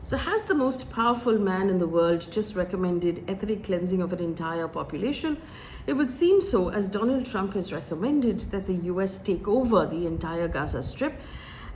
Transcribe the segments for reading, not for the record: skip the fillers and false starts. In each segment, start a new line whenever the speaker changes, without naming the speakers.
So has the most powerful man in the world just recommended ethnic cleansing of an entire population? It would seem so, as Donald Trump has recommended that the US take over the entire Gaza Strip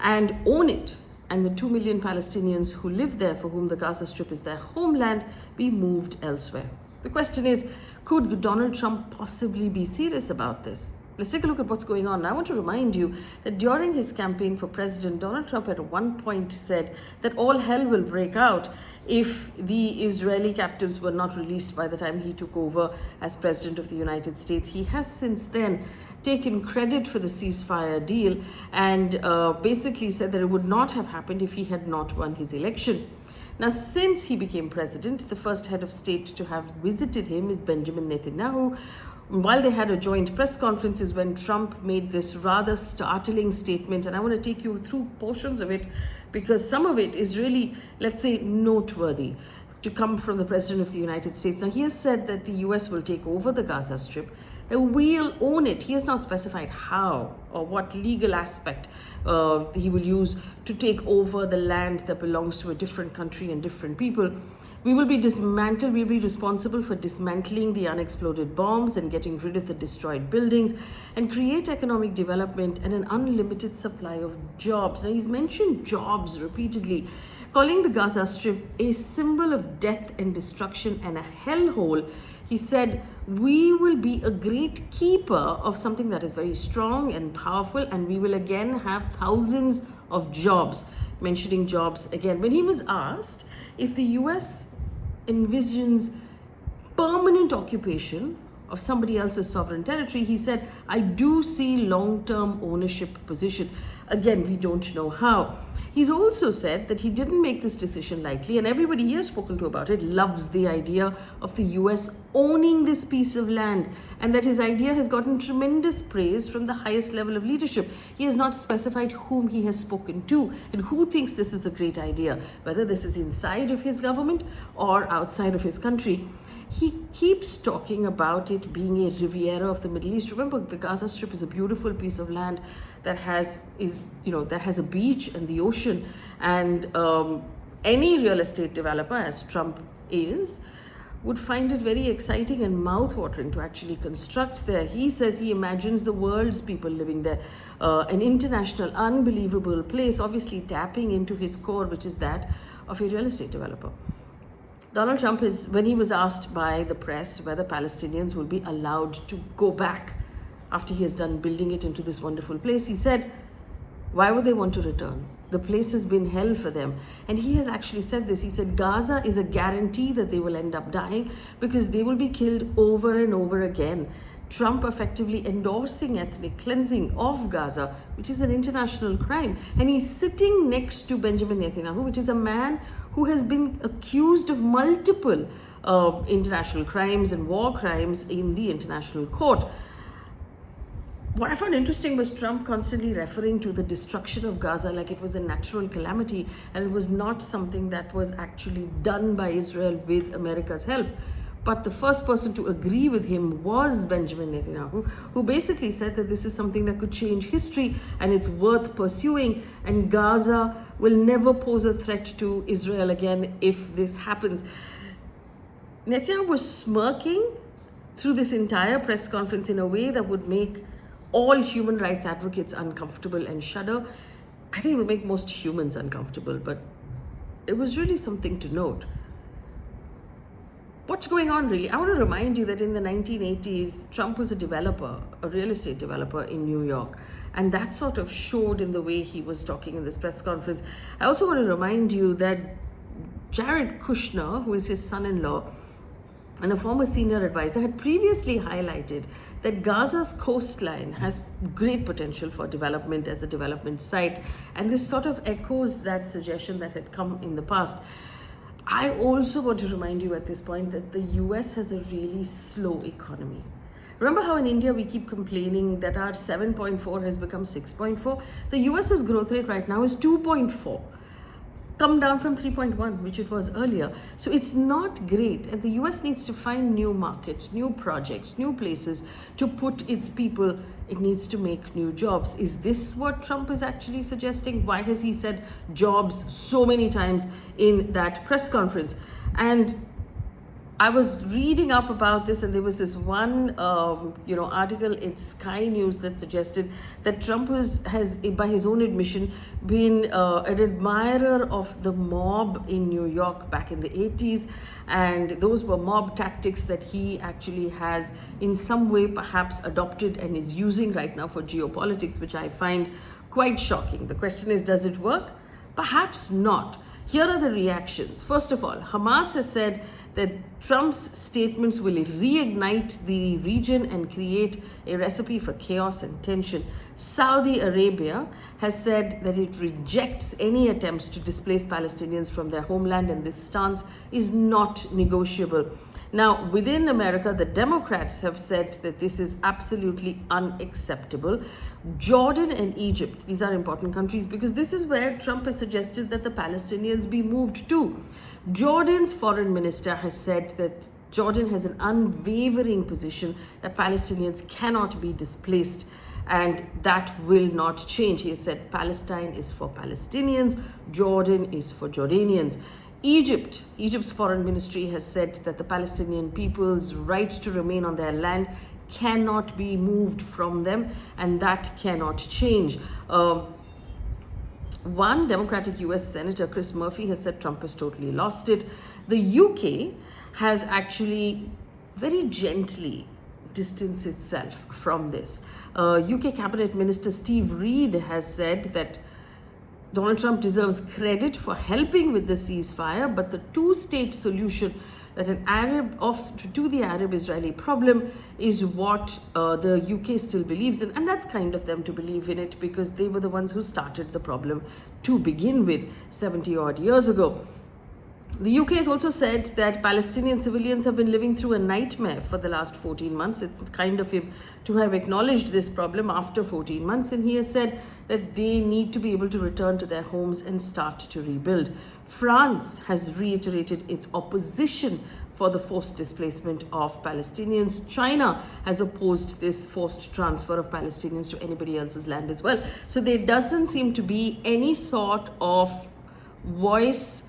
and own it, and the 2 million Palestinians who live there, for whom the Gaza Strip is their homeland, be moved elsewhere. The question is, could Donald Trump possibly be serious about this? Let's take a look at what's going on. I want to remind you that during his campaign for president, Donald Trump at one point said that all hell will break out if the Israeli captives were not released by the time he took over as president of the United States. He has since then taken credit for the ceasefire deal and basically said that it would not have happened if he had not won his election. Now, since he became president, the first head of state to have visited him is Benjamin Netanyahu. While they had a joint press conference is when Trump made this rather startling statement, and I want to take you through portions of it because some of it is really, let's say, noteworthy to come from the President of the United States. Now, he has said that the US will take over the Gaza Strip, that we'll own it. He has not specified how or what legal aspect he will use to take over the land that belongs to a different country and different people. We will be dismantled, we'll be responsible for dismantling the unexploded bombs and getting rid of the destroyed buildings and create economic development and an unlimited supply of jobs. Now, he's mentioned jobs repeatedly, calling the Gaza Strip a symbol of death and destruction and a hellhole. He said, we will be a great keeper of something that is very strong and powerful, and we will again have thousands of jobs. Mentioning jobs again. When he was asked if the US envisions permanent occupation of somebody else's sovereign territory, he said, I do see long-term ownership position. Again, we don't know how. He's also said that he didn't make this decision lightly, and everybody he has spoken to about it loves the idea of the US owning this piece of land, and that his idea has gotten tremendous praise from the highest level of leadership. He has not specified whom he has spoken to and who thinks this is a great idea, whether this is inside of his government or outside of his country. He keeps talking about it being a Riviera of the Middle East. Remember, the Gaza Strip is a beautiful piece of land that has a beach and the ocean. And any real estate developer, as Trump is, would find it very exciting and mouth-watering to actually construct there. He says he imagines the world's people living there, an international, unbelievable place, obviously tapping into his core, which is that of a real estate developer. Donald Trump when he was asked by the press whether Palestinians will be allowed to go back after he has done building it into this wonderful place, he said, why would they want to return? The place has been hell for them. And he has actually said this. He said, Gaza is a guarantee that they will end up dying because they will be killed over and over again. Trump effectively endorsing ethnic cleansing of Gaza, which is an international crime. And he's sitting next to Benjamin Netanyahu, which is a man who has been accused of multiple international crimes and war crimes in the international court. What I found interesting was Trump constantly referring to the destruction of Gaza like it was a natural calamity, and it was not something that was actually done by Israel with America's help. But the first person to agree with him was Benjamin Netanyahu, who basically said that this is something that could change history and it's worth pursuing, and Gaza will never pose a threat to Israel again if this happens. Netanyahu was smirking through this entire press conference in a way that would make all human rights advocates uncomfortable and shudder. I think it would make most humans uncomfortable, but it was really something to note. What's going on really? I want to remind you that in the 1980s, Trump was a developer, a real estate developer in New York. And that sort of showed in the way he was talking in this press conference. I also want to remind you that Jared Kushner, who is his son-in-law and a former senior advisor, had previously highlighted that Gaza's coastline has great potential for development as a development site. And this sort of echoes that suggestion that had come in the past. I also want to remind you at this point that the US has a really slow economy. Remember how in India we keep complaining that our 7.4 has become 6.4? The US's growth rate right now is 2.4. come down from 3.1, which it was earlier. So it's not great. And the US needs to find new markets, new projects, new places to put its people. It needs to make new jobs. Is this what Trump is actually suggesting? Why has he said jobs so many times in that press conference? And I was reading up about this, and there was this one, article in Sky News that suggested that Trump has, by his own admission, been an admirer of the mob in New York back in the 80s, and those were mob tactics that he actually has in some way perhaps adopted and is using right now for geopolitics, which I find quite shocking. The question is, does it work? Perhaps not. Here are the reactions. First of all, Hamas has said that Trump's statements will reignite the region and create a recipe for chaos and tension. Saudi Arabia has said that it rejects any attempts to displace Palestinians from their homeland, and this stance is not negotiable. Now, within America, the Democrats have said that this is absolutely unacceptable. Jordan and Egypt, these are important countries because this is where Trump has suggested that the Palestinians be moved to. Jordan's foreign minister has said that Jordan has an unwavering position that Palestinians cannot be displaced, and that will not change. He has said Palestine is for Palestinians, Jordan is for Jordanians. Egypt's foreign ministry has said that the Palestinian people's rights to remain on their land cannot be moved from them, and that cannot change. One Democratic US Senator, Chris Murphy, has said Trump has totally lost it. The UK has actually very gently distanced itself from this. UK Cabinet Minister Steve Reid has said that Donald Trump deserves credit for helping with the ceasefire, but the two-state solution that to the Arab-Israeli problem is what the UK still believes in, and that's kind of them to believe in it because they were the ones who started the problem to begin with 70 odd years ago. The UK has also said that Palestinian civilians have been living through a nightmare for the last 14 months. It's kind of him to have acknowledged this problem after 14 months, and he has said that they need to be able to return to their homes and start to rebuild. France has reiterated its opposition for the forced displacement of Palestinians. China has opposed this forced transfer of Palestinians to anybody else's land as well. So there doesn't seem to be any sort of voice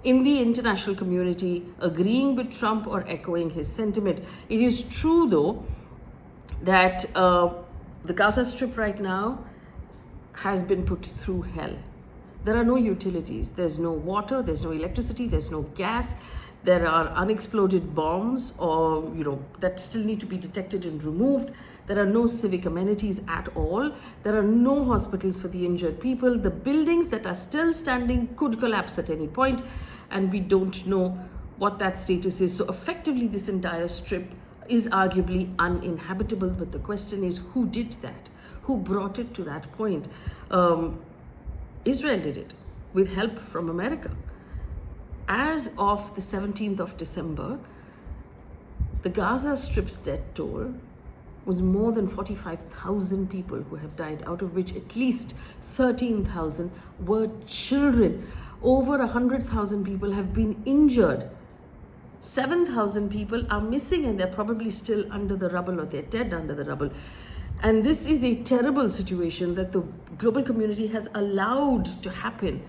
in the international community agreeing with Trump or echoing his sentiment. It is true, though, that the Gaza Strip right now has been put through hell. There are no utilities. There's no water, there's no electricity, there's no gas. There are unexploded bombs that still need to be detected and removed. There are no civic amenities at all. There are no hospitals for the injured people. The buildings that are still standing could collapse at any point, and we don't know what that status is. So effectively, this entire strip is arguably uninhabitable, but the question is, who did that? Who brought it to that point? Israel did it with help from America. As of the 17th of December, the Gaza Strip's death toll was more than 45,000 people who have died, out of which at least 13,000 were children. Over 100,000 people have been injured. 7,000 people are missing, and they're probably still under the rubble, or they're dead under the rubble. And this is a terrible situation that the global community has allowed to happen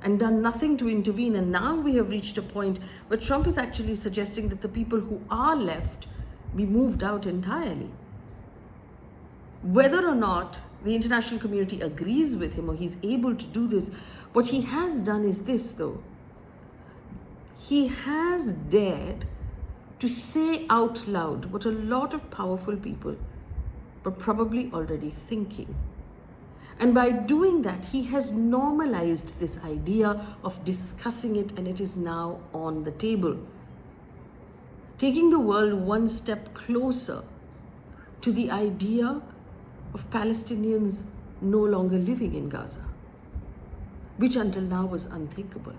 and done nothing to intervene. And now we have reached a point where Trump is actually suggesting that the people who are left be moved out entirely. Whether or not the international community agrees with him or he's able to do this, what he has done is this, though. He has dared to say out loud what a lot of powerful people were probably already thinking. And by doing that, he has normalized this idea of discussing it, and it is now on the table, taking the world one step closer to the idea of Palestinians no longer living in Gaza, which until now was unthinkable.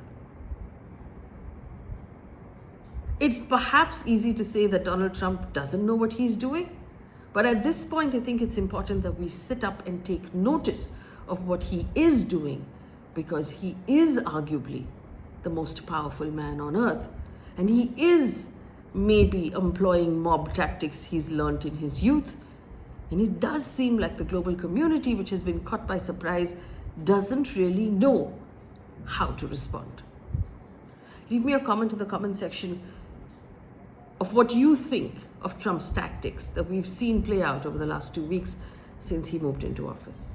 It's perhaps easy to say that Donald Trump doesn't know what he's doing, but at this point, I think it's important that we sit up and take notice of what he is doing, because he is arguably the most powerful man on earth. And he is maybe employing mob tactics he's learnt in his youth. And it does seem like the global community, which has been caught by surprise, doesn't really know how to respond. Leave me a comment in the comment section of what you think of Trump's tactics that we've seen play out over the last 2 weeks since he moved into office.